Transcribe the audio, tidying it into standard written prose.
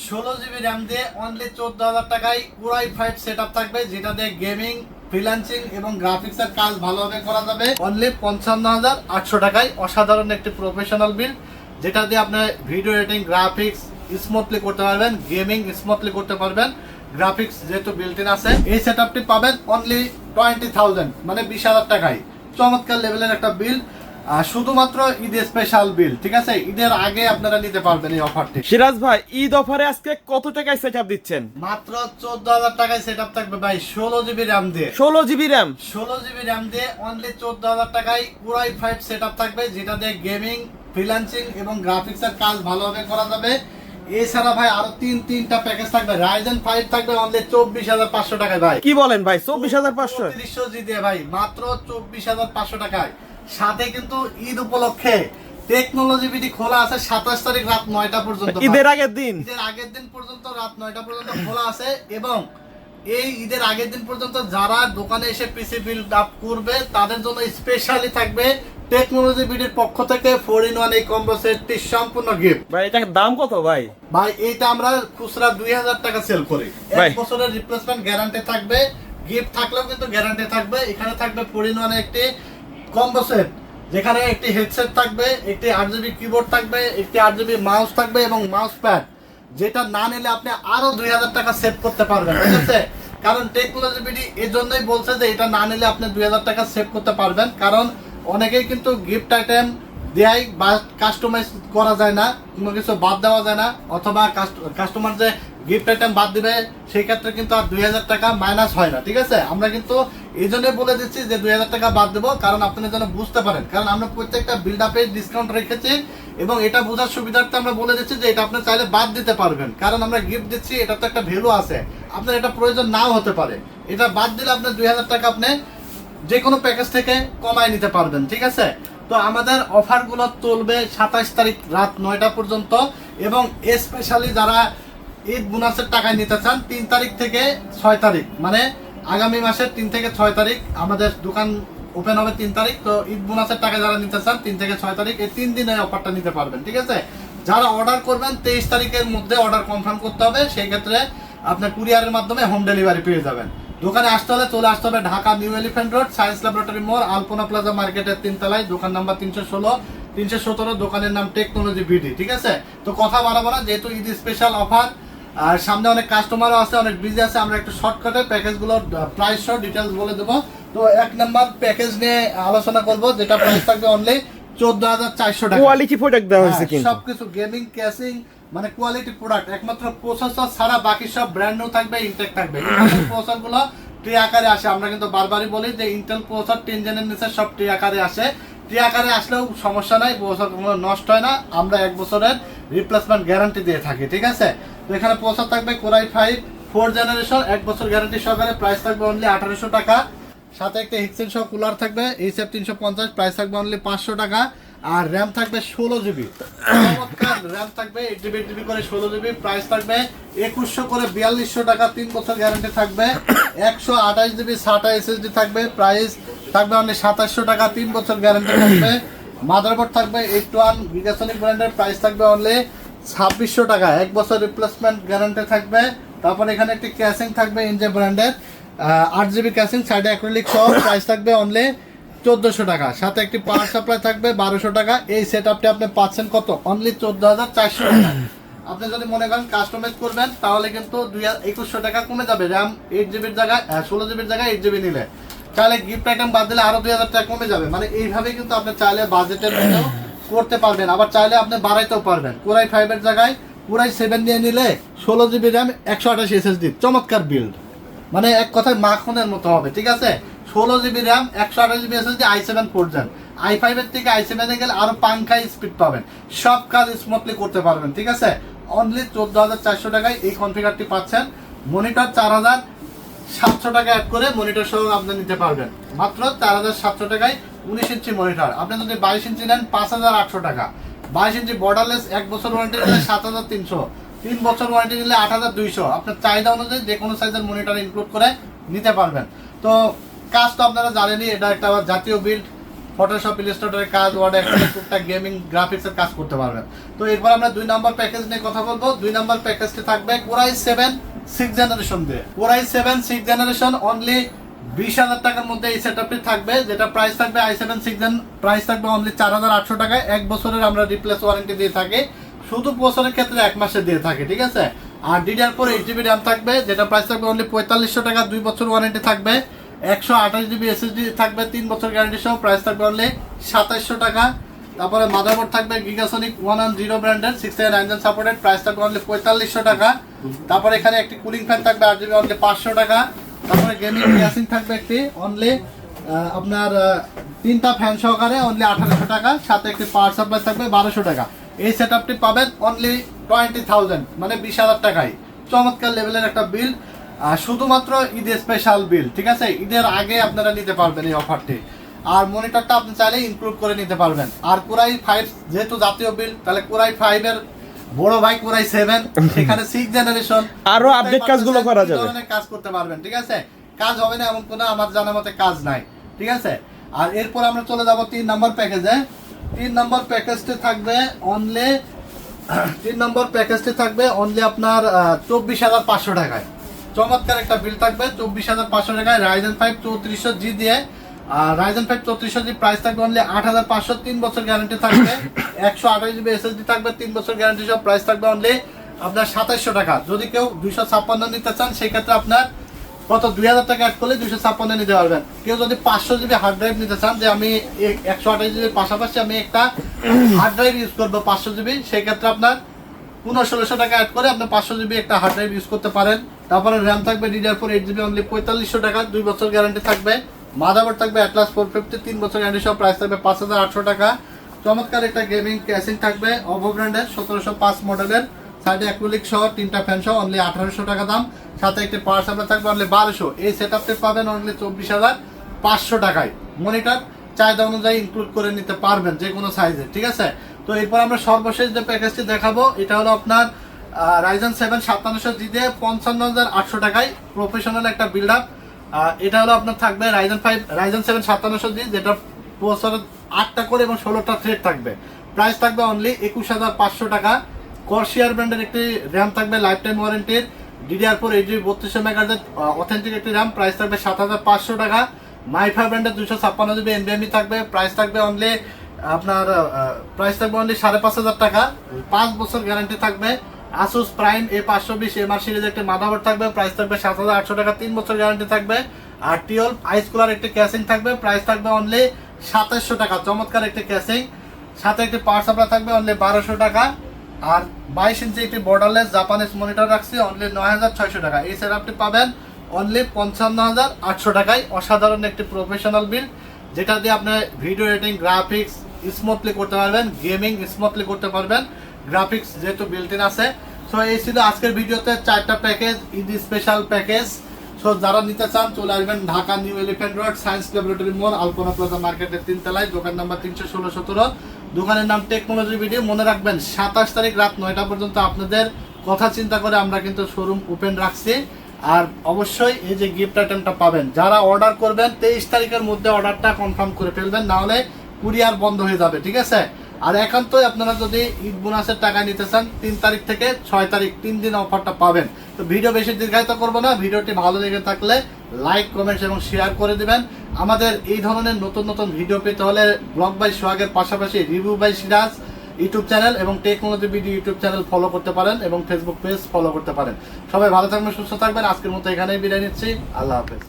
16 GB RAM দিয়ে only 14,000 টাকায় পুরাই 5 সেটআপ থাকবে, যেটা দিয়ে গেমিং, ফ্রিল্যান্সিং এবং গ্রাফিক্সের কাজ ভালোভাবে করা যাবে। অনলি 55,800 টাকায় অসাধারণ একটি প্রফেশনাল বিল, যেটা দিয়ে আপনি ভিডিও এডিটিং, গ্রাফিক্স স্মুথলি করতে পারবেন, গেমিং স্মুথলি করতে পারবেন। গ্রাফিক্স যেহেতু বিল্ট ইন আছে, এই সেটআপটি পাবেন অনলি 20,000 মানে 20,000 টাকায়। চমৎকার লেভেলের একটা বিল, শুধুমাত্র ঈদের স্পেশাল বিল, ঠিক আছে? ঈদের আগে আপনারা নিতে পারবেন এই অফারটি। সিরাজ ভাই, ঈদ অফারে আজকে কত টাকায় সেটআপ দিচ্ছেন? মাত্র 14,000 টাকায় সেটআপ থাকবে ভাই, 16 জিবি র্যাম দিয়ে। 16 জিবি র্যাম, 16 জিবি র্যাম দিয়ে অনলি 14,000 টাকায় পুরাই 5 সেটআপ থাকবে, যেটা দিয়ে গেমিং, ফ্রিল্যান্সিং এবং গ্রাফিক্সের কাজ ভালোভাবে করা যাবে। এছাড়া ভাই আরো তিনটা প্যাকেজ থাকবে। রাইজেন 5 থাকবে অনলি 24,500 টাকায় ভাই। কি বলেন ভাই? 24,500 3300 দিয়ে ভাই, মাত্র 24,500 টাকায়। সাথে কিন্তু ঈদ উপলক্ষে টেকনোলজি বিডি খোলা আছে 27 তারিখ রাত 9টা পর্যন্ত। ঈদের আগের দিন, ঈদের আগের দিন পর্যন্ত রাত 9টা পর্যন্ত খোলা আছে। এবং এই ঈদের আগের দিন পর্যন্ত যারা দোকানে এসে পিসি বিল্ড আপ করবে তাদের জন্য স্পেশালি থাকবে টেকনোলজি বিডির পক্ষ থেকে 4-in-1 এই কম্বো সেটটি সম্পূর্ণ গিফট। ভাই এটার দাম কত ভাই? ভাই এইটা আমরা খুচরা 2,000 টাকা সেল করি। ভাই, 1 বছরের রিপ্লেসমেন্ট গ্যারান্টি থাকবে, গিফট থাকলেও কিন্তু গ্যারান্টি থাকবে। এখানে থাকবে 4-in-1 একটি কম্বো সেট, যেখানে একটি হেডসেট থাকবে, একটি 8GB কিবোর্ড থাকবে, একটি 8GB মাউস থাকবে এবং মাউস প্যাড, যেটা না নিলে আপনি আরো 2,000 টাকা সেভ করতে পারবেন, ঠিক আছে? কারণ টেকনোলজি বিডি এই জন্যই বলছে যে এটা না নিলে আপনি 2,000 টাকা সেভ করতে পারবেন। কারণ অনেকেই কিন্তু গিফট আইটেম দেয় বা কাস্টমাইজ করা যায় না, কোনো কিছু বাদ দেওয়া যায় না, অথবা কাস্টমার যে গিফট আইটেম বাদ দিবে সেই ক্ষেত্রে কিন্তু আর 2,000 টাকা মাইনাস হয় না, ঠিক আছে? আমরা কিন্তু এই জন্যই বলে দিচ্ছি যে 2,000 টাকা বাদ দেবো, কারণ আপনারা যেন বুঝতে পারেন। কারণ আমরা প্রত্যেকটা বিল্ড আপে ডিসকাউন্ট রেখেছি এবং এটা বোঝার সুবিধার্থে আমরা বলে দিচ্ছি যে এটা আপনি চাইলে বাদ দিতে পারবেন। কারণ আমরা গিফট দিচ্ছি, এটা তো একটা ভ্যালু আছে, আপনার এটা প্রয়োজন নাও হতে পারে। এটা বাদ দিলে আপনার 2,000 টাকা আপনি যে কোনো প্যাকেজ থেকে কমায় নিতে পারবেন, ঠিক আছে? তো আমাদের অফারগুলো চলবে 27 তারিখ রাত 9টা পর্যন্ত। এবং স্পেশালি যারা ঈদ বোনাসের টাকায় নিতে চান 3 তারিখ থেকে 6 তারিখ, মানে আগামী মাসের 3 থেকে 6 তারিখ আমাদের দোকান ওপেন হবে 3 তারিখ। তো ঈদ বোনাসের টাকা যারা নিতে চান 3 থেকে 6 তারিখ, এই 3 দিনে অফারটা নিতে পারবেন, ঠিক আছে? যারা অর্ডার করবেন 23 তারিখের মধ্যে অর্ডার কনফার্ম করতে হবে, সেই ক্ষেত্রে আপনার কুরিয়ারের মাধ্যমে হোম ডেলিভারি পেয়ে যাবেন। দোকানে আসতে হলে চলে আসতে হবে Dhaka new elephant road, science laboratory মোড়, আলপনা প্লাজা মার্কেটের 3 তলায়, দোকান নাম্বার 316-317, দোকানের নাম টেকনোলজি বিডি, ঠিক আছে? তো কথা বাড়াবো না, যেহেতু ঈদ স্পেশাল অফার আর সামনে অনেক কাস্টমারও আছে, অনেক বিজি আছে, আমরা একটু শর্টকাটে প্যাকেজগুলোর প্রাইস সহ ডিটেলস বলে দেবো। তো 1 নাম্বার প্যাকেজ নিয়ে আলোচনা করব, যেটা প্রাইস থাকবে অনলি 14,400 টাকা। কোয়ালিটি প্রোডাক্ট দেওয়া হয়েছে কিন্তু সবকিছু গেমিং, ক্যাসিং, মানে কোয়ালিটি প্রোডাক্ট, একমাত্র প্রসেসর ছাড়া বাকি সব ব্র্যান্ড নিউ থাকবে, ইনটেক থাকবে। প্রসেসর গুলো ট্রি আকারে আসে, আমরা কিন্তু বারবারই বলি যে ইন্টেল প্রসেসর 10 জেনের নিচে সব ট্রি আকারে আসে। ট্রি আকারে আসলেও সমস্যা নাই, প্রসেসর কোনো নষ্ট হয় না, আমরা 1 বছরের রিপ্লেসমেন্ট গ্যারান্টি দিয়ে থাকি, ঠিক আছে? তো এখানে প্রসেসর থাকবে কোরাই 5 4 জেনারেশন, 1 বছর গ্যারান্টি সহকারে, প্রাইস থাকবে অনলি 1,800 টাকা। সাথে একটা হিক্সেন সহ কুলার থাকবে HF 350, প্রাইস থাকবে অনলি 500 টাকা। আর র্যাম থাকবে 16 জিবি, র্যাম থাকবে 8GB করে 16 জিবি, প্রাইস থাকবে 2100 করে 4,200 টাকা, 3 বছর গ্যারান্টি থাকবে। 128 জিবি SATA SSD থাকবে, প্রাইস থাকবে অনলি 2700 টাকা, 3 বছর গ্যারান্টি থাকবে। মাদারবোর্ড থাকবে 81 গিগাসনিক ব্র্যান্ডের, প্রাইস থাকবে অনলি 2600 টাকা, 1 বছর রিপ্লেসমেন্ট গ্যারান্টি থাকবে। তারপর এখানে একটি ক্যাসিং থাকবে ইনজে ব্র্যান্ডের, 8GB ক্যাসিং, সাইডে অ্যাক্রিলিক সহ, প্রাইস থাকবে অনলি 1400 টাকা। সাথে একটি পাওয়ার সাপ্লাই থাকবে 1200 টাকা। এই সেটআপটি আপনি পাচ্ছেন কত? অনলি 14,400 টাকা। আপনি যদি মনে করেন কাস্টমাইজ করবেন তাহলে কিন্তু 2,100 টাকা কমে যাবে। র্যাম 8GBর জায়গায় 16GBর জায়গায় 8GB নিলে, চাইলে গিফট আইটেম বাদ দিলে আরো 2,000 টাকা কমে যাবে। মানে এইভাবে কিন্তু আপনি চাইলে বাজেটের মধ্যেও করতে পারবেন, আবার চাইলে আপনি বাড়াইতেও পারবেন। কোরাই 5 এর জায়গায় কোরাই 7 নিয়ে নিলে 16GB র্যাম 128 SSD, চমৎকার বিল্ড, মানে এক কথায় মাখনের মতো হবে, ঠিক আছে? 16GB RAM 128GB SSD, i7 4 gen, i5 এর থেকে i7 এ গেলে আরো পাঙ্খাই স্পিড পাবেন, সব কাজ স্মুথলি করতে পারবেন, ঠিক আছে? অনলি 14,400 টাকায় এই কনফিগারটি পাচ্ছেন। মনিটর 4,700 টাকা অ্যাড করে মনিটর সহ আপনি নিতে পারবেন, মাত্র 4,700 টাকায় 19 ইঞ্চি মনিটর। আপনি যদি 22 ইঞ্চি নেন 5,800 টাকা, 22 ইঞ্চি বর্ডারলেস 1 বছর ওয়ারেন্টি নিলে 7,300, 3 বছর ওয়ারেন্টি নিলে 8,200। আপনার চাহিদা অনুযায়ী যে কোনো সাইজের মনিটর ইনক্লুড করে নিতে পারবেন। তো কাজ তো আপনারা জানেনই, এটা একটা জাতীয় বিল্ড, ফটোশপ, ইলাস্ট্রেটরের কাজ, ওয়ার্ড, এক্সেল, টুকটাক গেমিং, গ্রাফিক্সের কাজ করতে পারবেন। তো এরপর আমরা 2 নম্বর প্যাকেজ নিয়ে কথা বলবো। 2 নম্বর প্যাকেজটি থাকবে কোরাই 7 6 জেনারেশন দিয়ে। কোরাই 7 6 জেনারেশন অনলি 20,000 টাকার মধ্যে এই সেটআপটি থাকবে, যেটা প্রাইস থাকবে i7 6 জেন প্রাইস থাকবে অনলি 4,800 টাকায়। 1 বছরের আমরা রিপ্লেস ওয়ারেন্টি দিয়ে থাকি, শুধু প্রসেসরের ক্ষেত্রে 1 মাসে দিয়ে থাকি, ঠিক আছে। আর DDR4 8GB RAM থাকবে, যেটা প্রাইস থাকবে অনলি 4500 টাকা, 2 বছর ওয়ারেন্টি থাকবে। 128GB SSD থাকবে 3 বছর গ্যারান্টি সহ, প্রাইস থাকবে অনলি 2700 টাকা। তারপরে মাদারবোর্ড থাকবে গিগাসনিক 110 ব্র্যান্ডের 6 Ryzen সাপোর্টেড, প্রাইস থাকবে অনলি 4500 টাকা। তারপরে এখানে একটি কুলিং ফ্যান থাকবে 8GB অনলি 500 টাকা। তারপরে গেমিং গ্যাসিং থাকবে একটি অনলি আপনার 3টা ফ্যান সহকারে অনলি 1800 টাকা, সাথে একটি পাওয়ার সাপ্লাই থাকবে 1200 টাকা। এই সেটআপটি পাবেন অনলি 20,000 মানে 20,000 টাকায়। চমৎকার লেভেলের একটা বিল, শুধুমাত্র ঈদের স্পেশাল বিল, ঠিক আছে। ঈদের আগে আপনারা নিতে পারবেন এই অফারটি। আর মনিটরটা আপনি চাইলে ইনক্লুড করে নিতে পারবেন। আর কোরাই 5 যেহেতু জাতীয় বিল, তাহলে কোরাই 5 এর বড় ভাই কোরাই 7, সেখানে 6 জেনারেশন আরো আপডেট কাজগুলো করা যাবে, ধরনের কাজ করতে পারবেন, ঠিক আছে। কাজ হবে না এমন কোনো আমার জানা মতে কাজ নাই, ঠিক আছে। আর এরপর আমরা চলে যাব 3 নম্বর প্যাকেজে। 3 নম্বর প্যাকেজটি থাকবে অনলি 3 নম্বর প্যাকেজটি থাকবে অনলি আপনার 24,500 টাকায়। চমৎকার একটা বিল থাকবে 24,500 টাকায়, Ryzen 5 3400G দিয়ে। আর Ryzen 5 3400G প্রাইস থাকবে অনলি 8,500, 3 বছর গ্যারান্টি থাকবে। 128GB SSD থাকবে 3 বছর গ্যারান্টি সহ, প্রাইস থাকবে অনলি আপনার 2700 টাকা। যদি কেউ 256 নিতে চান সেই ক্ষেত্রে আপনার কত 2000 টাকা অ্যাড করলে 256 নিতে পারবেন। কেউ যদি 500GB হার্ড ড্রাইভ নিতে চান, যে আমি 128GB পাশাপাশি আমি একটা হার্ড ড্রাইভ ইউজ করবো 500GB, সেই ক্ষেত্রে আপনার 1500-1600 টাকা অ্যাড করে আপনি 500GB একটা হার্ড ড্রাইভ ইউজ করতে পারেন। তারপরে র্যাম থাকবে DDR4 8GB অনলি 4500 টাকা, 2 বছর গ্যারান্টি থাকবে। মাদারবোর্ড থাকবে Atlas 450 3 বছর গ্যারান্টি সহ, প্রাইস থাকবে 5,800 টাকা। চমৎকার একটা গেমিং ক্যাসিং থাকবে OVO ব্র্যান্ডের 1705 মডেলের, সাইডে অ্যাক্রিলিক সহ 3টা ফ্যান সহ অনলি 1800 টাকা দাম, সাথে একটি পাওয়ার সাপ্লাই থাকবে অনলি 1200। এই সেটআপটি পাবেন অনলি 24,500 টাকায়। মনিটর চাহিদা অনুযায়ী ইনক্লুড করে নিতে পারবেন যে কোনো সাইজে, ঠিক আছে। তো এরপর আমরা সর্বশেষ যে প্যাকেজটি দেখাবো, এটা হলো আপনার Ryzen 7 5700G দিয়ে 55,800 টাকায় প্রফেশনাল একটা বিল্ড আপ। এটা হলো আপনার থাকবে Ryzen 7 5700G, যেটা প্রসেসর 8টা করে এবং 16টা থ্রেড থাকবে, প্রাইস থাকবে অনলি 21,500 টাকা। কর্সিয়ার ব্র্যান্ডের একটি র্যাম থাকবে লাইফ টাইম ওয়ারেন্টির, DDR4 8GB 3200 মেগাহার্জ অথেন্টিক একটি র্যাম, প্রাইস থাকবে 7,500 টাকা। মাইফা ব্র্যান্ডের 256GB NVMe থাকবে, প্রাইস থাকবে অনলি আপনার 5,500 টাকা, 5 বছর গ্যারান্টি থাকবে। Asus Prime A520 MR series একটি মাদারবোর্ড থাকবে, প্রাইস থাকবে 7,800 টাকা, 3 বছর গ্যারান্টি থাকবে। আর টিওল আইস কুলার একটি ক্যাসিং থাকবে, প্রাইস থাকবে অনলি 2700 টাকা। চমৎকার একটি ক্যাসিং, সাথে একটি পাওয়ার সাপ্লাই থাকবে অনলি 1200 টাকা। আর 22 ইঞ্চি একটি বর্ডারলেস জাপানিজ মনিটর রাখছি অনলি 9,600 টাকা। এই সেটআপটি পাবেন অনলি 55,800 টাকায়। অসাধারণ একটি প্রফেশনাল বিল, যেটা দিয়ে আপনি ভিডিও এডিটিং, গ্রাফিক্স স্মুথলি করতে পারবেন, গেমিং স্মুথলি করতে পারবেন, গ্রাফিক্স যেহেতু বিল্ট ইন আছে। সো এই ছিল আজকের ভিডিওতে 4টা package, Eid special package. So যারা নিতে চান চলে আসবেন Dhaka new elephant road science laboratory মোড়, আলপনা প্লাজা মার্কেটের 3 তলায়, দোকান নাম্বার 316-17। দোকানের নাম টেকনোলজি ভিডিও। মনে রাখবেন 27 তারিখ রাত 9টা পর্যন্ত আপনাদের কথা চিন্তা করে আমরা কিন্তু শোরুম ওপেন রাখছি। আর অবশ্যই এই যে গিফট আইটেমটা পাবেন, যারা অর্ডার করবেন 23 তারিখের মধ্যে অর্ডারটা কনফার্ম করে ফেলবেন, না হলে কুরিয়ার বন্ধ হয়ে যাবে, ঠিক আছে। আর একান্তই আপনারা যদি ঈদ বোনাসের টাকা নিতে চান 3 তারিখ থেকে 6 তারিখ 3 দিন অফারটা পাবেন। তো ভিডিও বেশি দীর্ঘায়িত করবো না, ভিডিওটি ভালো লেগে থাকলে লাইক, কমেন্টস এবং শেয়ার করে দিবেন। আমাদের এই ধরনের নতুন নতুন ভিডিও পেতে হলে ব্লগ বাই সোহাগের পাশাপাশি review by Siraj YouTube channel এবং technology video YouTube channel follow করতে পারেন এবং ফেসবুক পেজ ফলো করতে পারেন। সবাই ভালো থাকবেন, সুস্থ থাকবেন। আজকের মতো এখানেই বিদায় নিচ্ছি। আল্লাহ হাফেজ।